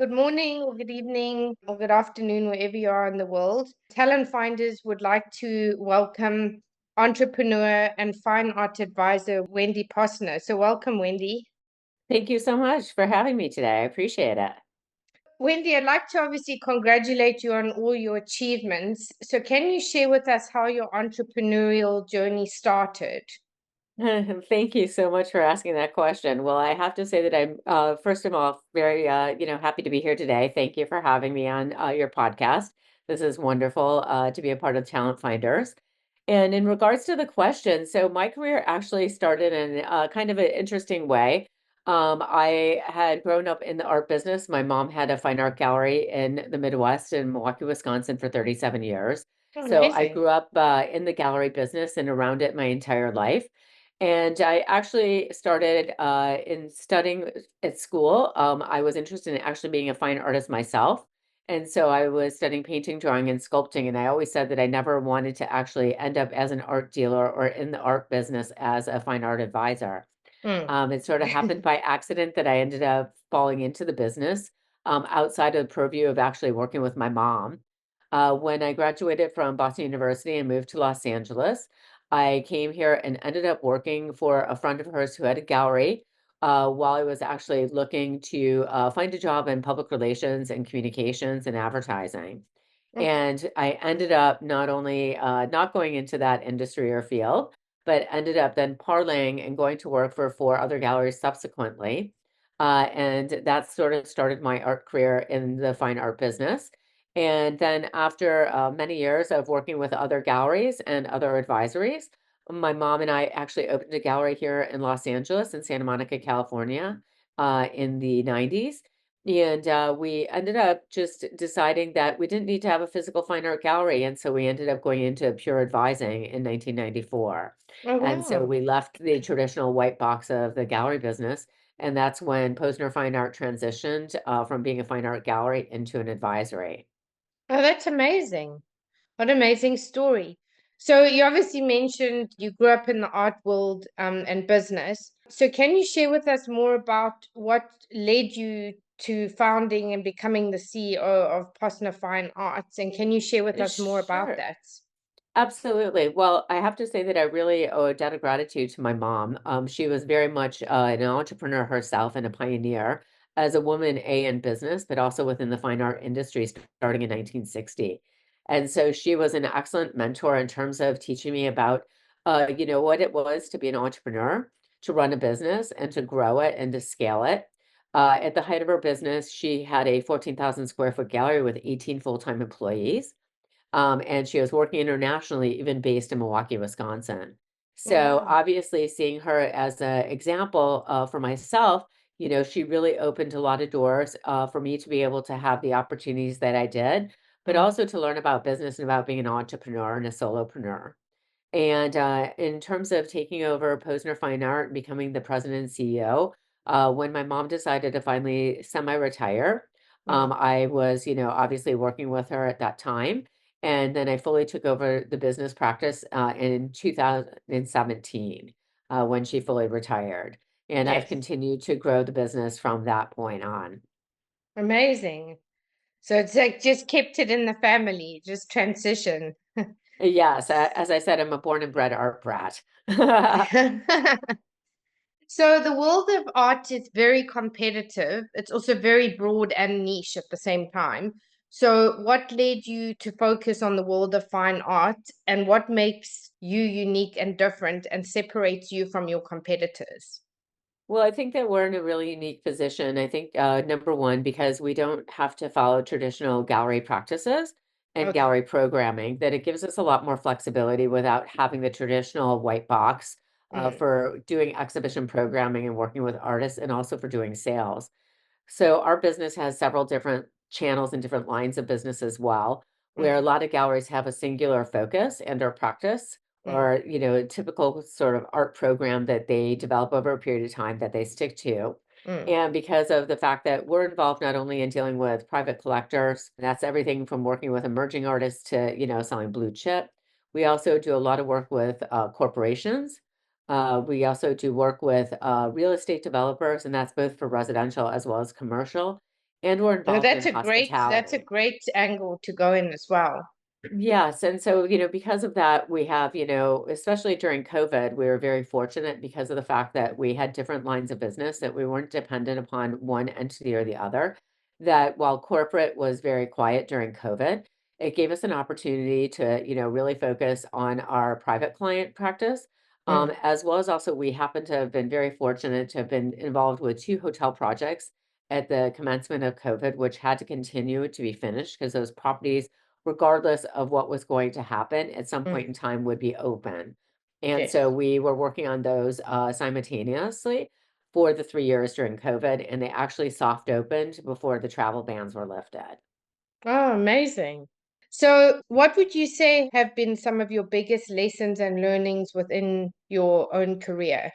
Good morning, or good evening, or good afternoon, wherever you are in the world. Talent Finders would like to welcome entrepreneur and fine art advisor Wendy Posner. So, welcome, Wendy. Thank you so much for having me today. I appreciate it. Wendy, I'd like to obviously congratulate you on all your achievements. So, can you share with us how your entrepreneurial journey started? Thank you so much for asking that question. Well, I have to say that I'm, first of all, very, happy to be here today. Thank you for having me on your podcast. This is wonderful to be a part of Talent Finders. And in regards to the question, so my career actually started in kind of an interesting way. I had grown up in the art business. My mom had a fine art gallery in the Midwest in Milwaukee, Wisconsin for 37 years. So I Amazing. grew up in the gallery business and around it my entire life. And I actually started in studying at school. I was interested in actually being a fine artist myself. And so I was studying painting, drawing, and sculpting. And I always said that I never wanted to actually end up as an art dealer or in the art business as a fine art advisor. Mm. It sort of happened by accident that I ended up falling into the business outside of the purview of actually working with my mom. When I graduated from Boston University and moved to Los Angeles, I came here and ended up working for a friend of hers who had a gallery while I was actually looking to find a job in public relations and communications and advertising. Okay. And I ended up not only not going into that industry or field, but ended up then parlaying and going to work for four other galleries subsequently. And that sort of started my art career in the fine art business. And then after many years of working with other galleries and other advisories, my mom and I actually opened a gallery here in Los Angeles in Santa Monica, California, in the 90s. And we ended up just deciding that we didn't need to have a physical fine art gallery. And so we ended up going into pure advising in 1994. Oh, And so wow. we left the traditional white box of the gallery business. And that's when Posner Fine Art transitioned from being a fine art gallery into an advisory. Oh, that's amazing. What an amazing story. So you obviously mentioned you grew up in the art world and business. So can you share with us more about what led you to founding and becoming the CEO of Posner Fine Arts? And can you share with us more about Sure. that? Absolutely. Well, I have to say that I really owe a debt of gratitude to my mom. She was very much an entrepreneur herself and a pioneer as a woman, in business, but also within the fine art industry starting in 1960. And so she was an excellent mentor in terms of teaching me about, what it was to be an entrepreneur, to run a business and to grow it and to scale it. At the height of her business, she had a 14,000 square foot gallery with 18 full-time employees. And she was working internationally, even based in Milwaukee, Wisconsin. Oh, So wow. obviously, seeing her as an example for myself, she really opened a lot of doors for me to be able to have the opportunities that I did, but Mm, also to learn about business and about being an entrepreneur and a solopreneur. And in terms of taking over Posner Fine Art and becoming the president and CEO, when my mom decided to finally semi-retire, mm. I was, obviously working with her at that time. And then I fully took over the business practice in 2017 when she fully retired. And I've Yes. continued to grow the business from that point on. Amazing. So it's like just kept it in the family, just transition. Yes, as I said, I'm a born and bred art brat. So the world of art is very competitive. It's also very broad and niche at the same time. So what led you to focus on the world of fine art and what makes you unique and different and separates you from your competitors? Well, I think that we're in a really unique position. I think number one, because we don't have to follow traditional gallery practices and Okay. gallery programming, that it gives us a lot more flexibility without having the traditional white box Mm, for doing exhibition programming and working with artists and also for doing sales. So our business has several different channels and different lines of business as well, where a mm, lot of galleries have a singular focus and or practice mm, or, a typical sort of art program that they develop over a period of time that they stick to. mm, And because of the fact that we're involved not only in dealing with private collectors, that's everything from working with emerging artists to, selling blue chip. We also do a lot of work with corporations. We also do work with real estate developers, and that's both for residential as well as commercial. and we're involved in That's a hospitality. great angle to go in as well. Yes, and so, because of that, we have, especially during COVID, we were very fortunate because of the fact that we had different lines of business, that we weren't dependent upon one entity or the other. That while corporate was very quiet during COVID, it gave us an opportunity to, really focus on our private client practice. Mm, As well as also we happen to have been very fortunate to have been involved with two hotel projects at the commencement of COVID, which had to continue to be finished because those properties, regardless of what was going to happen, at some mm, point in time would be open. And so yes. we were working on those simultaneously for the 3 years during COVID, and they actually soft opened before the travel bans were lifted. Oh, amazing. So, what would you say have been some of your biggest lessons and learnings within your own career?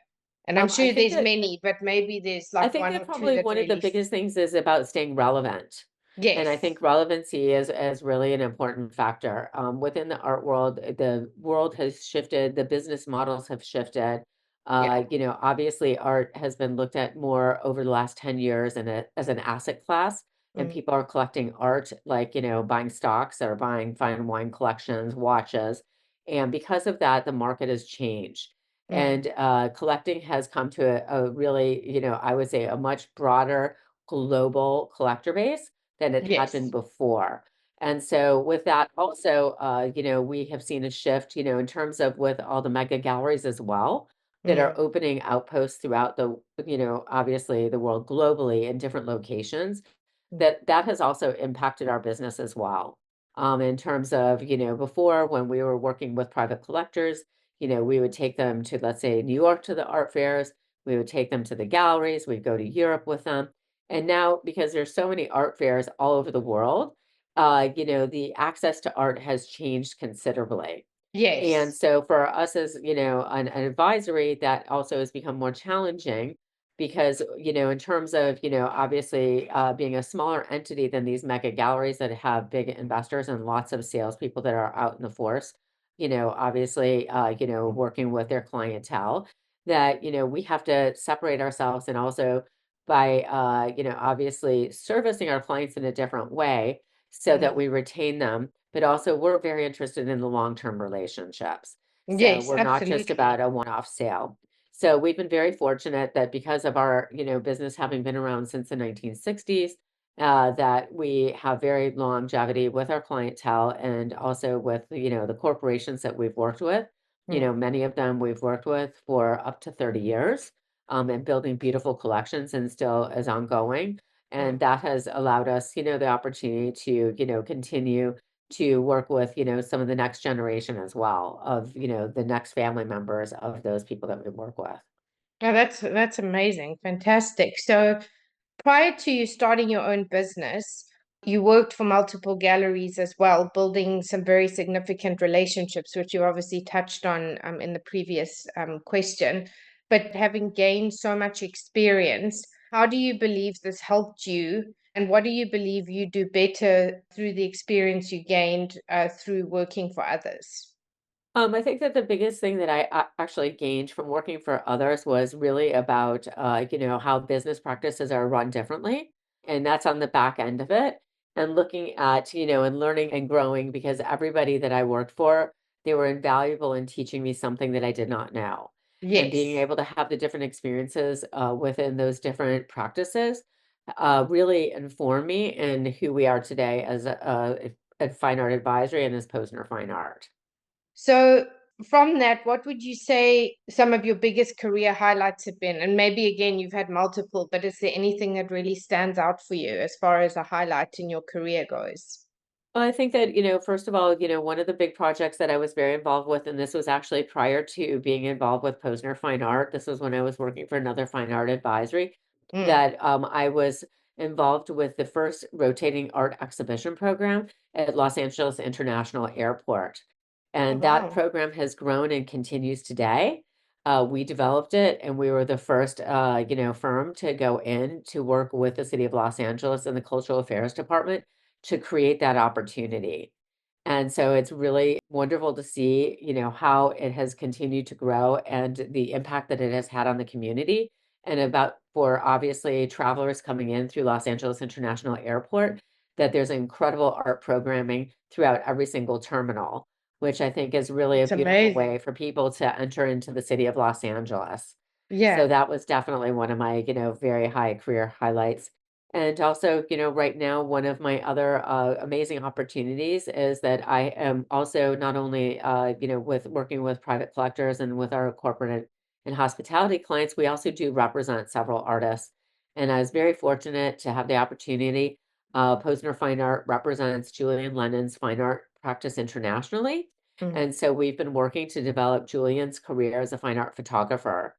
And I'm I sure think there's that many, but maybe there's I like think one that or two probably that one of the really. biggest things is about staying relevant. And I Yes. think relevancy is really an important factor. Within the art world, the world has shifted, the business models have shifted. Yeah. Obviously, art has been looked at more over the last 10 years as an asset class, and Mm, people are collecting art, like, buying stocks or buying fine wine collections, watches. And because of that, the market has changed. mm, And collecting has come to a really, I would say a much broader global collector base than it had been yes. before. And so with that also, we have seen a shift, in terms of with all the mega galleries as well that are Mm, opening outposts throughout obviously the world globally in different locations, mm, that has also impacted our business as well. In terms of, before when we were working with private collectors, we would take them to, let's say, New York to the art fairs, we would take them to the galleries, we'd go to Europe with them. And now, because there's so many art fairs all over the world, the access to art has changed considerably. And yes. so for us as, an advisory, that also has become more challenging because, in terms of, obviously being a smaller entity than these mega galleries that have big investors and lots of salespeople that are out in the force, obviously, working with their clientele, that, we have to separate ourselves and also by, obviously servicing our clients in a different way so that Mm, we retain them, but also we're very interested in the long-term relationships. So yes, we're not just about absolutely. a one-off sale. So we've been very fortunate that because of our, business having been around since the 1960s, that we have very longevity with our clientele and also with, the corporations that we've worked with. Mm, Many of them we've worked with for up to 30 years, and building beautiful collections and still is ongoing. mm. And that has allowed us, the opportunity to, continue to work with, some of the next generation as well of, the next family members of those people that we work with. Oh, that's amazing. Fantastic. So, prior to you starting your own business, you worked for multiple galleries as well, building some very significant relationships, which you obviously touched on in the previous question. But having gained so much experience, how do you believe this helped you? And what do you believe you do better through the experience you gained through working for others? I think that the biggest thing that I actually gained from working for others was really about, how business practices are run differently. And that's on the back end of it. And looking at, and learning and growing because everybody that I worked for, they were invaluable in teaching me something that I did not know. And being Yes. able to have the different experiences within those different practices really informed me in who we are today as a fine art advisory and as Posner Fine Art. So, from that, what would you say some of your biggest career highlights have been? And maybe again, you've had multiple, but is there anything that really stands out for you as far as a highlight in your career goes? Well, I think that, first of all, one of the big projects that I was very involved with, and this was actually prior to being involved with Posner Fine Art. This was when I was working for another fine art advisory, Mm. that I was involved with the first rotating art exhibition program at Los Angeles International Airport. Oh, And that wow. program has grown and continues today. We developed it and we were the first, firm to go in to work with the city of Los Angeles and the Cultural Affairs Department to create that opportunity. And so it's really wonderful to see, how it has continued to grow and the impact that it has had on the community and about for obviously travelers coming in through Los Angeles International Airport, that there's incredible art programming throughout every single terminal, which I think is really a It's beautiful amazing. way for people to enter into the city of Los Angeles. So Yeah. that was definitely one of my, very high career highlights. And also, right now, one of my other amazing opportunities is that I am also not only, with working with private collectors and with our corporate and hospitality clients, we also do represent several artists. And I was very fortunate to have the opportunity. Posner Fine Art represents Julian Lennon's fine art practice internationally. Mm. And so we've been working to develop Julian's career as a fine art photographer.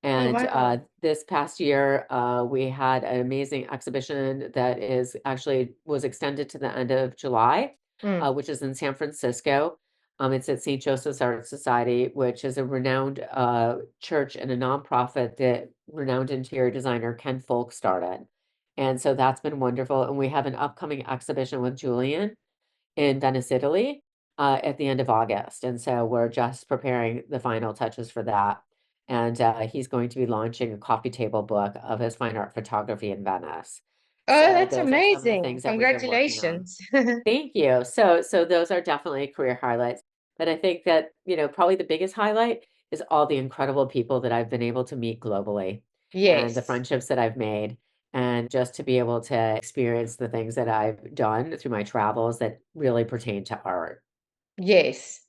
Oh, And wow. this past year, we had an amazing exhibition that is actually was extended to the end of July, Mm. which is in San Francisco. It's at St. Joseph's Art Society, which is a renowned church and a nonprofit that renowned interior designer Ken Folk started. And so that's been wonderful. And we have an upcoming exhibition with Julian in Venice, Italy, at the end of August. And so we're just preparing the final touches for that. And he's going to be launching a coffee table book of his fine art photography in Venice. Oh, So that's those are some of the amazing. things that we've been working on. Congratulations. Thank you. So those are definitely career highlights. But I think that, probably the biggest highlight is all the incredible people that I've been able to meet globally and the Yes. friendships that I've made. And just to be able to experience the things that I've done through my travels that really pertain to art. Yes.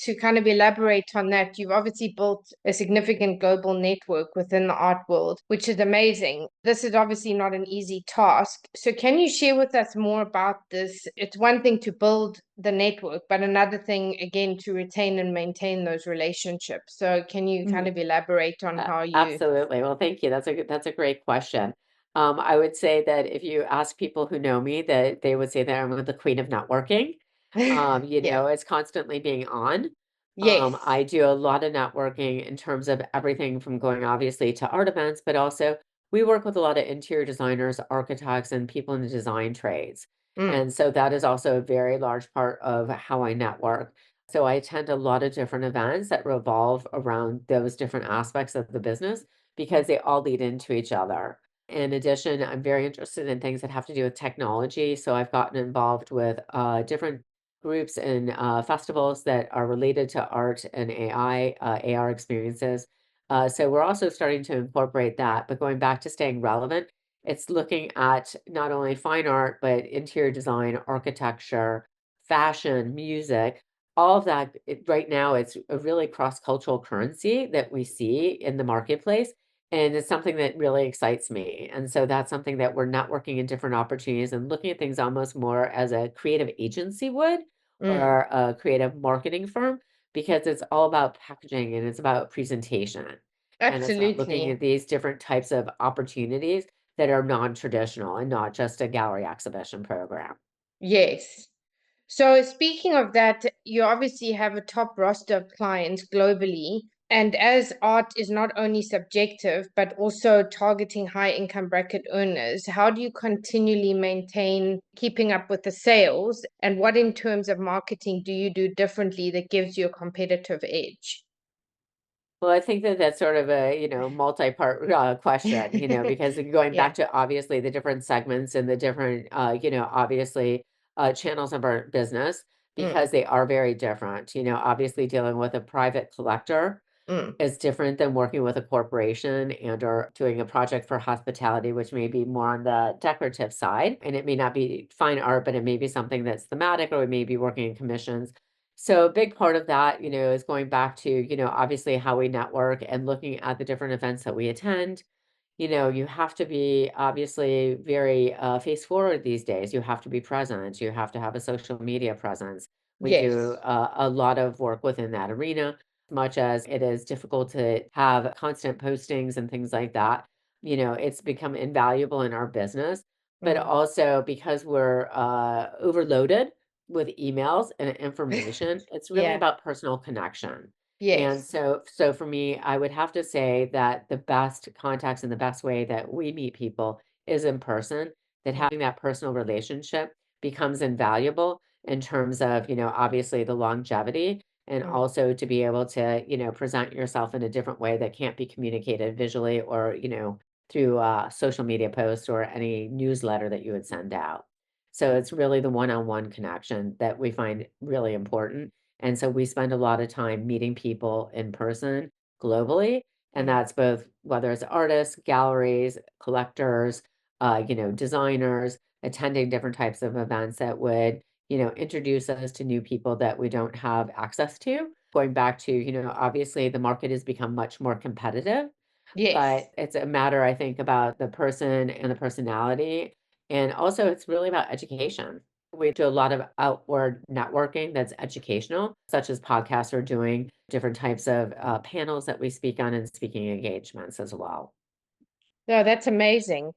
To kind of elaborate on that, you've obviously built a significant global network within the art world, which is amazing. This is obviously not an easy task. So, can you share with us more about this? It's one thing to build the network, but another thing, again, to retain and maintain those relationships. So, can you kind of elaborate on how you? Absolutely. Well, thank you. That's a great question. I would say that if you ask people who know me, that they would say that I'm the queen of networking. Yeah. It's constantly being on. Yes. I do a lot of networking in terms of everything from going obviously to art events, but also we work with a lot of interior designers, architects, and people in the design trades. Mm. And so that is also a very large part of how I network. So I attend a lot of different events that revolve around those different aspects of the business because they all lead into each other. In addition, I'm very interested in things that have to do with technology. So I've gotten involved with different groups and festivals that are related to art and AI, AR experiences. So we're also starting to incorporate that. But going back to staying relevant, it's looking at not only fine art, but interior design, architecture, fashion, music, all of that. Right now, it's a really cross-cultural currency that we see in the marketplace. And it's something that really excites me. And so that's something that we're networking in different opportunities and looking at things almost more as a creative agency would Mm. or a creative marketing firm because it's all about packaging and it's about presentation. And it's about looking Absolutely. at these different types of opportunities that are non-traditional and not just a gallery exhibition program. Yes. So, speaking of that, you obviously have a top roster of clients globally. And as art is not only subjective, but also targeting high income bracket earners, how do you continually maintain keeping up with the sales? And what, in terms of marketing, do you do differently that gives you a competitive edge? Well, I think that that's sort of a, multi-part question, because going Yeah. back to obviously the different segments and the different, obviously channels of our business, Mm. because they are very different. Obviously dealing with a private collector Mm. is different than working with a corporation and or doing a project for hospitality, which may be more on the decorative side. And it may not be fine art, but it may be something that's thematic or we may be working in commissions. So a big part of that, is going back to, obviously how we network and looking at the different events that we attend. You have to be obviously very face forward these days. You have to be present. You have to have a social media presence. We do Yes. a lot of work within that arena, much as it is difficult to have constant postings and things like that. It's become invaluable in our business, but Mm. also because we're overloaded with emails and information, it's really Yeah. about personal connection. And Yes. so for me, I would have to say that the best contacts and the best way that we meet people is in person, that Mm. having that personal relationship becomes invaluable in terms of, obviously the longevity and Mm. also to be able to, present yourself in a different way that can't be communicated visually or, through social media posts or any newsletter that you would send out. So it's really the one-on-one connection that we find really important. And so we spend a lot of time meeting people in person globally. And Mm. that's both whether it's artists, galleries, collectors, designers, attending different types of events that would, introduce us to new people that we don't have access to. Going back to, obviously the market has become much more competitive, Yes. but it's a matter, I think, about the person and the personality. And also, it's really about education. We do a lot of outward networking that's educational, such as podcasts or doing different types of panels that we speak on and speaking engagements as well. No, that's amazing.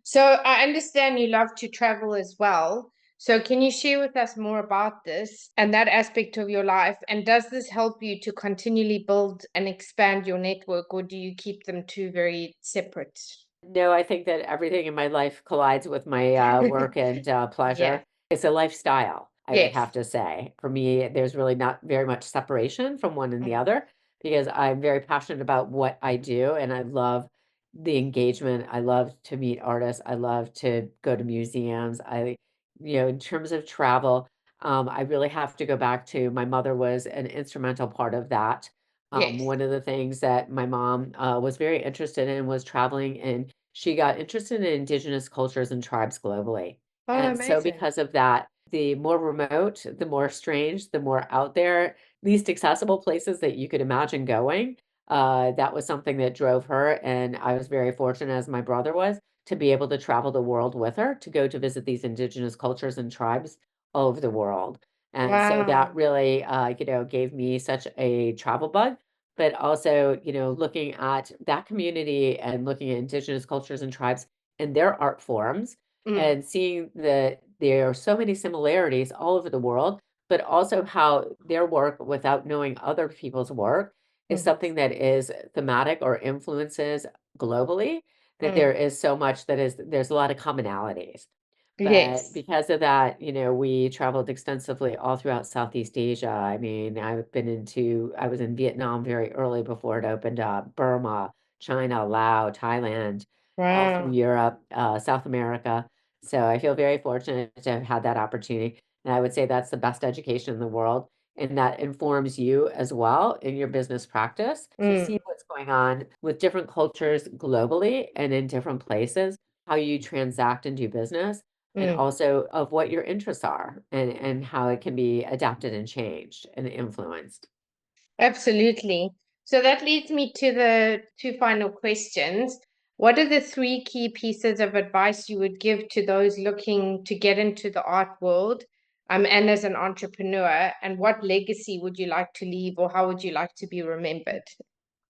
So I understand you love to travel as well. So can you share with us more about this and that aspect of your life? And does this help you to continually build and expand your network, or do you keep them two very separate? No, I think that everything in my life collides with my work and Yeah. pleasure. It's a lifestyle, I would Yes. have to say. For me, there's really not very much separation from one and the Mm. other because I'm very passionate about what I do and I love the engagement. I love to meet artists. I love to go to museums. In terms of travel, I really have to go back to my mother was an instrumental part of that. Yes. One of the things that my mom was very interested in was traveling, and she got interested in indigenous cultures and tribes globally. Oh, And so, amazing. because of that, the more remote, the more strange, the more out there, least accessible places that you could imagine going, that was something that drove her. And I was very fortunate, as my brother was, to be able to travel the world with her to go to visit these indigenous cultures and tribes all over the world. And so that Wow. really, gave me such a travel bug, but also, looking at that community and looking at indigenous cultures and tribes and their art forms Mm, and seeing that there are so many similarities all over the world, but also how their work without knowing other people's work is mm, something that is thematic or influences globally, that mm. there is so much there's a lot of commonalities. But Yes. because of that, we traveled extensively all throughout Southeast Asia. I mean, I was in Vietnam very early before it opened up, Burma, China, Laos, Thailand, all through Wow. Europe, South America. So I feel very fortunate to have had that opportunity. And I would say that's the best education in the world. And that informs you as well in your business practice to Mm, see what's going on with different cultures globally and in different places, how you transact and do business and mm. also of what your interests are and how it can be adapted and changed and influenced. Absolutely. So that leads me to the two final questions. What are the three key pieces of advice you would give to those looking to get into the art world, and as an entrepreneur? And what legacy would you like to leave, or how would you like to be remembered?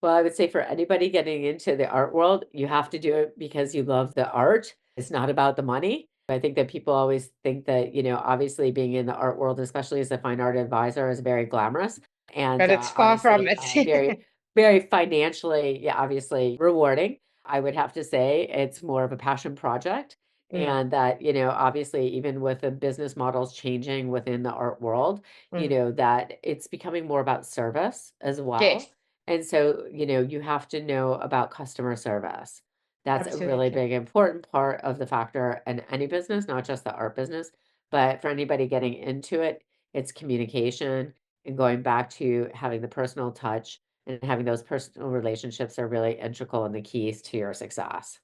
Well, I would say for anybody getting into the art world, you have to do it because you love the art. It's not about the money. I think that people always think that, obviously being in the art world, especially as a fine art advisor, is very glamorous and But it's far from obviously it. very, very financially, yeah, obviously rewarding. I would have to say it's more of a passion project. Mm, And that, obviously, even with the business models changing within the art world, mm. that it's becoming more about service as Yes, well. And so, you have to know about customer service. That's a really absolutely. big, important part of the factor in any business, not just the art business, but for anybody getting into it, it's communication and going back to having the personal touch and having those personal relationships are really integral in the keys to your success.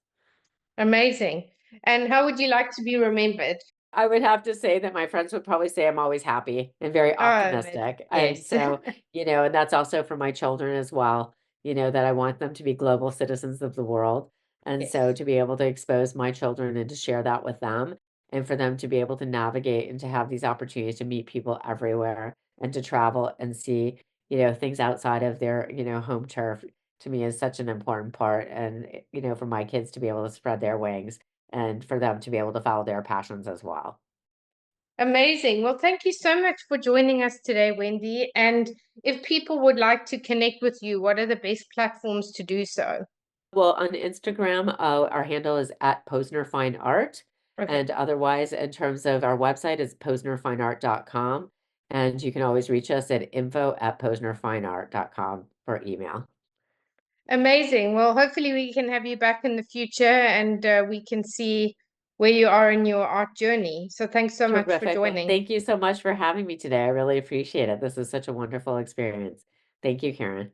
Amazing. And how would you like to be remembered? I would have to say that my friends would probably say I'm always happy and very Oh, amazing. optimistic. And Yes. so, and that's also for my children as well, that I want them to be global citizens of the world. And so Yes. to be able to expose my children and to share that with them and for them to be able to navigate and to have these opportunities to meet people everywhere and to travel and see, things outside of their, home turf to me is such an important part. And, for my kids to be able to spread their wings and for them to be able to follow their passions as well. Amazing. Well, thank you so much for joining us today, Wendy. And if people would like to connect with you, what are the best platforms to do so? Well, on Instagram, our handle is at Posner Fine Art. Okay. And otherwise, in terms of our website, is posnerfineart.com. And you can always reach us at info@posnerfineart.com for email. Amazing. Well, hopefully we can have you back in the future and we can see where you are in your art journey. So thanks so much for Terrific. Well, joining. thank you so much for having me today. I really appreciate it. This is such a wonderful experience. Thank you, Karen.